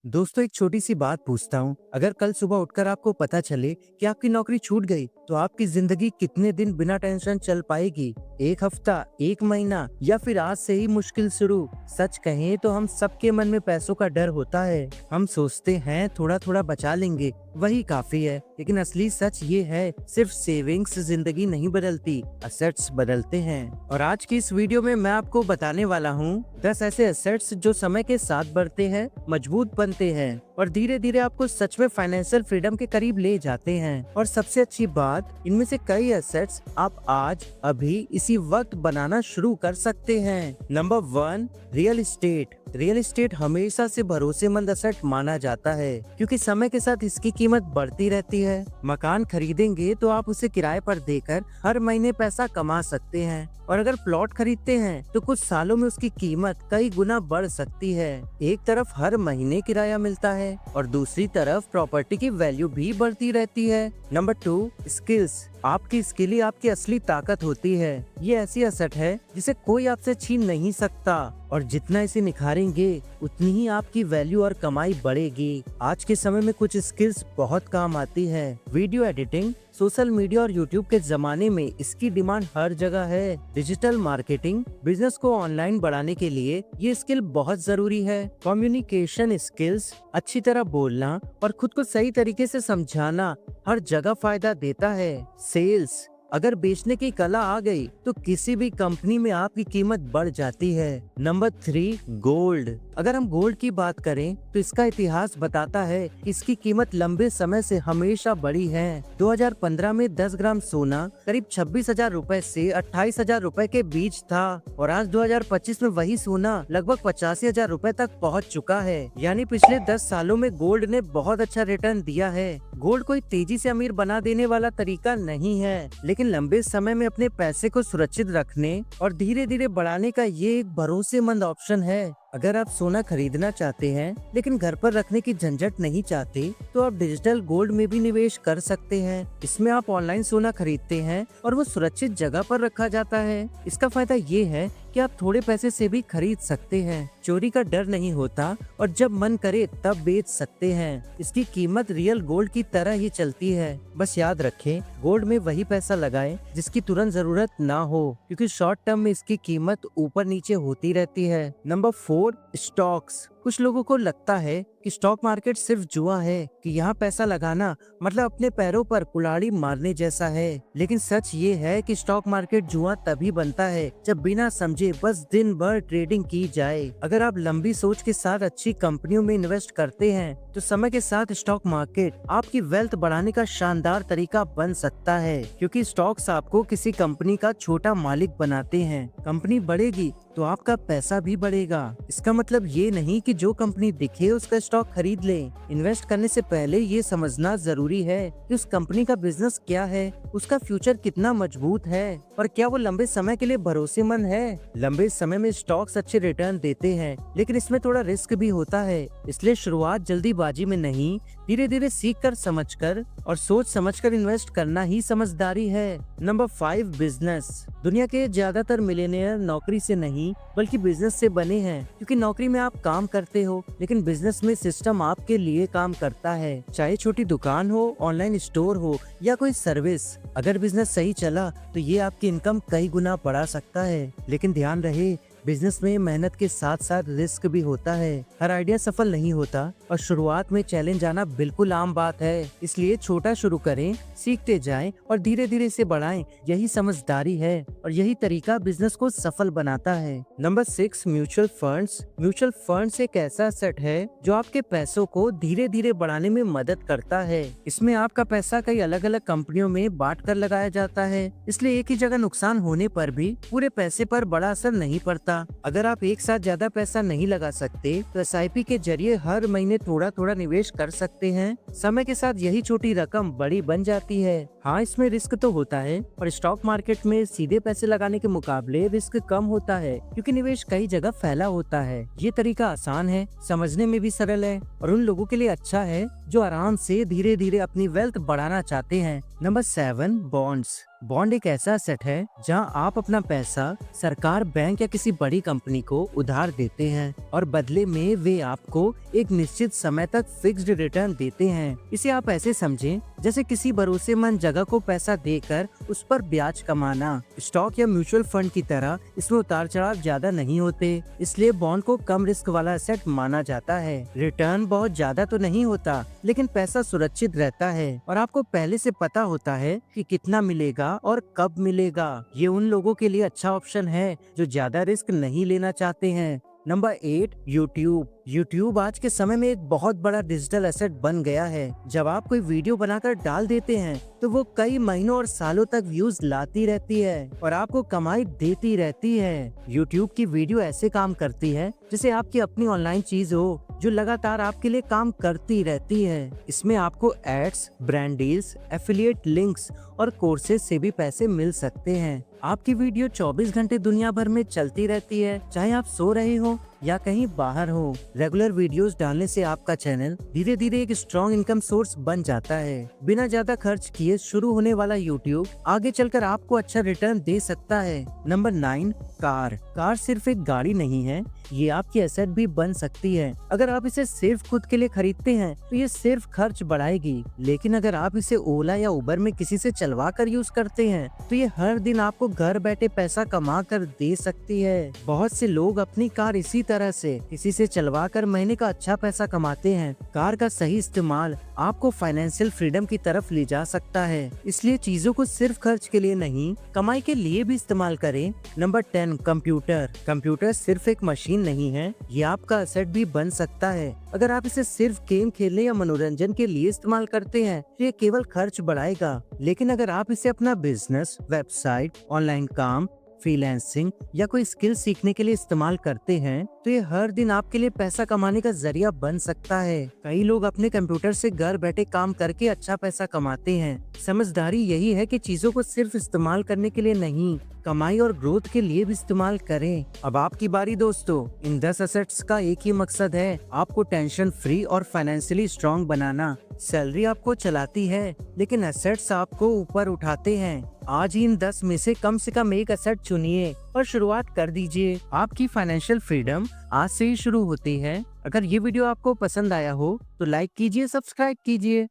दोस्तों, एक छोटी सी बात पूछता हूँ। अगर कल सुबह उठकर आपको पता चले कि आपकी नौकरी छूट गई, तो आपकी जिंदगी कितने दिन बिना टेंशन चल पाएगी? एक हफ्ता, एक महीना, या फिर आज से ही मुश्किल शुरू? सच कहें तो हम सबके मन में पैसों का डर होता है। हम सोचते हैं थोड़ा थोड़ा बचा लेंगे, वही काफी है। लेकिन असली सच ये है, सिर्फ सेविंग्स जिंदगी नहीं बदलती, असेट्स बदलते हैं। और आज की इस वीडियो में मैं आपको बताने वाला हूँ 10 ऐसे असेट्स जो समय के साथ बढ़ते हैं, मजबूत बनते हैं और धीरे धीरे आपको सच में फाइनेंशियल फ्रीडम के करीब ले जाते हैं। और सबसे अच्छी बात, इनमें से कई एसेट्स आप आज अभी इसी वक्त बनाना शुरू कर सकते हैं। Number 1, real estate. Real estate हमेशा से भरोसेमंद एसेट माना जाता है, क्योंकि समय के साथ इसकी कीमत बढ़ती रहती है। मकान खरीदेंगे तो आप उसे किराए पर देकर हर महीने पैसा कमा सकते हैं, और अगर प्लॉट खरीदते हैं तो कुछ सालों में उसकी कीमत कई गुना बढ़ सकती है। एक तरफ हर महीने किराया मिलता है और दूसरी तरफ प्रॉपर्टी की वैल्यू भी बढ़ती रहती है। Number 2, skills. आपकी स्किल ही आपकी असली ताकत होती है। ये ऐसी एसेट है जिसे कोई आपसे छीन नहीं सकता, और जितना इसे निखारेंगे उतनी ही आपकी वैल्यू और कमाई बढ़ेगी। आज के समय में कुछ स्किल्स बहुत काम आती है। वीडियो एडिटिंग, सोशल मीडिया और यूट्यूब के जमाने में इसकी डिमांड हर जगह है। डिजिटल मार्केटिंग, बिजनेस को ऑनलाइन बढ़ाने के लिए ये स्किल बहुत जरूरी है। कम्युनिकेशन स्किल्स, अच्छी तरह बोलना और खुद को सही तरीके से समझाना हर जगह फायदा देता है। सेल्स, अगर बेचने की कला आ गई तो किसी भी कंपनी में आपकी कीमत बढ़ जाती है। Number 3, gold. अगर हम गोल्ड की बात करें तो इसका इतिहास बताता है कि इसकी कीमत लंबे समय से हमेशा बढ़ी है। 2015 में 10 ग्राम सोना करीब 26,000 रुपए से 28,000 रुपए के बीच था, और आज 2025 में वही सोना लगभग 85,000 रुपए तक पहुंच चुका है। यानी पिछले 10 सालों में गोल्ड ने बहुत अच्छा रिटर्न दिया है। गोल्ड कोई तेजी से अमीर बना देने वाला तरीका नहीं है, लेकिन लंबे समय में अपने पैसे को सुरक्षित रखने और धीरे धीरे बढ़ाने का ये एक भरोसेमंद ऑप्शन है। अगर आप सोना खरीदना चाहते हैं लेकिन घर पर रखने की झंझट नहीं चाहते, तो आप डिजिटल गोल्ड में भी निवेश कर सकते हैं। इसमें आप ऑनलाइन सोना खरीदते हैं और वो सुरक्षित जगह पर रखा जाता है। इसका फायदा ये है कि आप थोड़े पैसे से भी खरीद सकते हैं, चोरी का डर नहीं होता, और जब मन करे तब बेच सकते हैं। इसकी कीमत रियल गोल्ड की तरह ही चलती है। बस याद रखें, गोल्ड में वही पैसा लगाएं जिसकी तुरंत जरूरत ना हो, क्योंकि शॉर्ट टर्म में इसकी कीमत ऊपर नीचे होती रहती है। Number 4, stocks. कुछ लोगों को लगता है कि स्टॉक मार्केट सिर्फ जुआ है, कि यहाँ पैसा लगाना मतलब अपने पैरों पर कुल्हाड़ी मारने जैसा है। लेकिन सच ये है कि स्टॉक मार्केट जुआ तभी बनता है जब बिना समझे बस दिन भर ट्रेडिंग की जाए। अगर आप लंबी सोच के साथ अच्छी कंपनियों में इन्वेस्ट करते हैं तो समय के साथ स्टॉक मार्केट आपकी वेल्थ बढ़ाने का शानदार तरीका बन सकता है, क्योंकि स्टॉक्स आपको किसी कंपनी का छोटा मालिक बनाते हैं। कंपनी बढ़ेगी तो आपका पैसा भी बढ़ेगा। इसका मतलब ये नहीं कि जो कंपनी दिखे उसका स्टॉक खरीद लें। इन्वेस्ट करने से पहले ये समझना जरूरी है कि उस कंपनी का बिजनेस क्या है, उसका फ्यूचर कितना मजबूत है, और क्या वो लंबे समय के लिए भरोसेमंद है। लंबे समय में स्टॉक्स अच्छे रिटर्न देते हैं, लेकिन इसमें थोड़ा रिस्क भी होता है। इसलिए शुरुआत जल्दीबाजी में नहीं, धीरे धीरे सीख कर, समझ कर और सोच समझ कर इन्वेस्ट करना ही समझदारी है। Number 5, business. दुनिया के ज्यादातर मिलियनेयर नौकरी से नहीं बल्कि बिजनेस से बने हैं, क्योंकि नौकरी में आप काम करते हो, लेकिन बिजनेस में सिस्टम आपके लिए काम करता है। चाहे छोटी दुकान हो, ऑनलाइन स्टोर हो या कोई सर्विस, अगर बिजनेस सही चला तो ये आपकी इनकम कई गुना बढ़ा सकता है। लेकिन ध्यान रहे, बिजनेस में मेहनत के साथ साथ रिस्क भी होता है। हर आइडिया सफल नहीं होता, और शुरुआत में चैलेंज आना बिल्कुल आम बात है। इसलिए छोटा शुरू करें, सीखते जाएं और धीरे धीरे इसे बढ़ाएं। यही समझदारी है और यही तरीका बिजनेस को सफल बनाता है। Number 6, mutual funds. Mutual funds एक ऐसा सेट है जो आपके पैसों को धीरे धीरे बढ़ाने में मदद करता है। इसमें आपका पैसा कई अलग अलग कंपनियों में बांट कर लगाया जाता है, इसलिए एक ही जगह नुकसान होने पर भी पूरे पैसे पर बड़ा असर नहीं पड़ता। अगर आप एक साथ ज्यादा पैसा नहीं लगा सकते तो SIP के जरिए हर महीने थोड़ा थोड़ा निवेश कर सकते हैं। समय के साथ यही छोटी रकम बड़ी बन जाती है। हाँ, इसमें रिस्क तो होता है, पर स्टॉक मार्केट में सीधे पैसे लगाने के मुकाबले रिस्क कम होता है, क्योंकि निवेश कई जगह फैला होता है। ये तरीका आसान है, समझने में भी सरल है, और उन लोगों के लिए अच्छा है जो आराम से धीरे धीरे अपनी वेल्थ बढ़ाना चाहते हैं। Number 7, bonds. बॉन्ड एक ऐसा सेट है जहां आप अपना पैसा सरकार, बैंक या किसी बड़ी कंपनी को उधार देते हैं और बदले में वे आपको एक निश्चित समय तक फिक्स्ड रिटर्न देते हैं। इसे आप ऐसे समझें जैसे किसी भरोसेमंद जगह को पैसा देकर उस पर ब्याज कमाना। स्टॉक या म्यूचुअल फंड की तरह इसमें उतार चढ़ाव ज्यादा नहीं होते, इसलिए बॉन्ड को कम रिस्क वाला एसेट माना जाता है। रिटर्न बहुत ज्यादा तो नहीं होता, लेकिन पैसा सुरक्षित रहता है और आपको पहले से पता होता है कि कितना मिलेगा और कब मिलेगा। ये उन लोगों के लिए अच्छा ऑप्शन है जो ज्यादा रिस्क नहीं लेना चाहते हैं। Number 8, YouTube. यूट्यूब आज के समय में एक बहुत बड़ा डिजिटल एसेट बन गया है। जब आप कोई वीडियो बनाकर डाल देते हैं तो वो कई महीनों और सालों तक व्यूज लाती रहती है और आपको कमाई देती रहती है। यूट्यूब की वीडियो ऐसे काम करती है जैसे आपकी अपनी ऑनलाइन चीज हो जो लगातार आपके लिए काम करती रहती है। इसमें आपको ads, brand deals, affiliate links और कोर्सेज से भी पैसे मिल सकते हैं। आपकी वीडियो 24 घंटे दुनिया भर में चलती रहती है, चाहे आप सो रहे हो या कहीं बाहर हो। रेगुलर वीडियोस डालने से आपका चैनल धीरे धीरे एक स्ट्रॉन्ग इनकम सोर्स बन जाता है। बिना ज्यादा खर्च किए शुरू होने वाला यूट्यूब आगे चलकर आपको अच्छा रिटर्न दे सकता है। Number 9, car. कार सिर्फ एक गाड़ी नहीं है, ये आपकी एसेट भी बन सकती है। अगर आप इसे सिर्फ खुद के लिए खरीदते हैं तो ये सिर्फ खर्च बढ़ाएगी, लेकिन अगर आप इसे ओला या उबर में किसी से चलवा कर यूज करते हैं तो ये हर दिन आपको घर बैठे पैसा कमा कर दे सकती है। बहुत से लोग अपनी कार इसी तरह से किसी से चलवा कर महीने का अच्छा पैसा कमाते हैं। कार का सही इस्तेमाल आपको फाइनेंशियल फ्रीडम की तरफ ले जा सकता है, इसलिए चीजों को सिर्फ खर्च के लिए नहीं, कमाई के लिए भी इस्तेमाल करें। Number 10, computer. कंप्यूटर सिर्फ एक मशीन नहीं है, ये आपका एसेट भी बन सकता है। अगर आप इसे सिर्फ गेम खेलने या मनोरंजन के लिए इस्तेमाल करते हैं तो ये केवल खर्च बढ़ाएगा, लेकिन अगर आप इसे अपना बिजनेस, वेबसाइट, ऑनलाइन काम, फ्रीलांसिंग या कोई स्किल सीखने के लिए इस्तेमाल करते हैं तो ये हर दिन आपके लिए पैसा कमाने का जरिया बन सकता है। कई लोग अपने कंप्यूटर से घर बैठे काम करके अच्छा पैसा कमाते हैं। समझदारी यही है कि चीजों को सिर्फ इस्तेमाल करने के लिए नहीं, कमाई और ग्रोथ के लिए भी इस्तेमाल करें। अब आपकी बारी दोस्तों। इन 10 एसेट्स का एक ही मकसद है, आपको टेंशन फ्री और फाइनेंशियली स्ट्रांग बनाना। सैलरी आपको चलाती है, लेकिन एसेट्स आपको ऊपर उठाते हैं। आज ही इन 10 में से कम एक एसेट चुनिए और शुरुआत कर दीजिए। आपकी फाइनेंशियल फ्रीडम आज से ही शुरू होती है। अगर ये वीडियो आपको पसंद आया हो तो लाइक कीजिए, सब्सक्राइब कीजिए।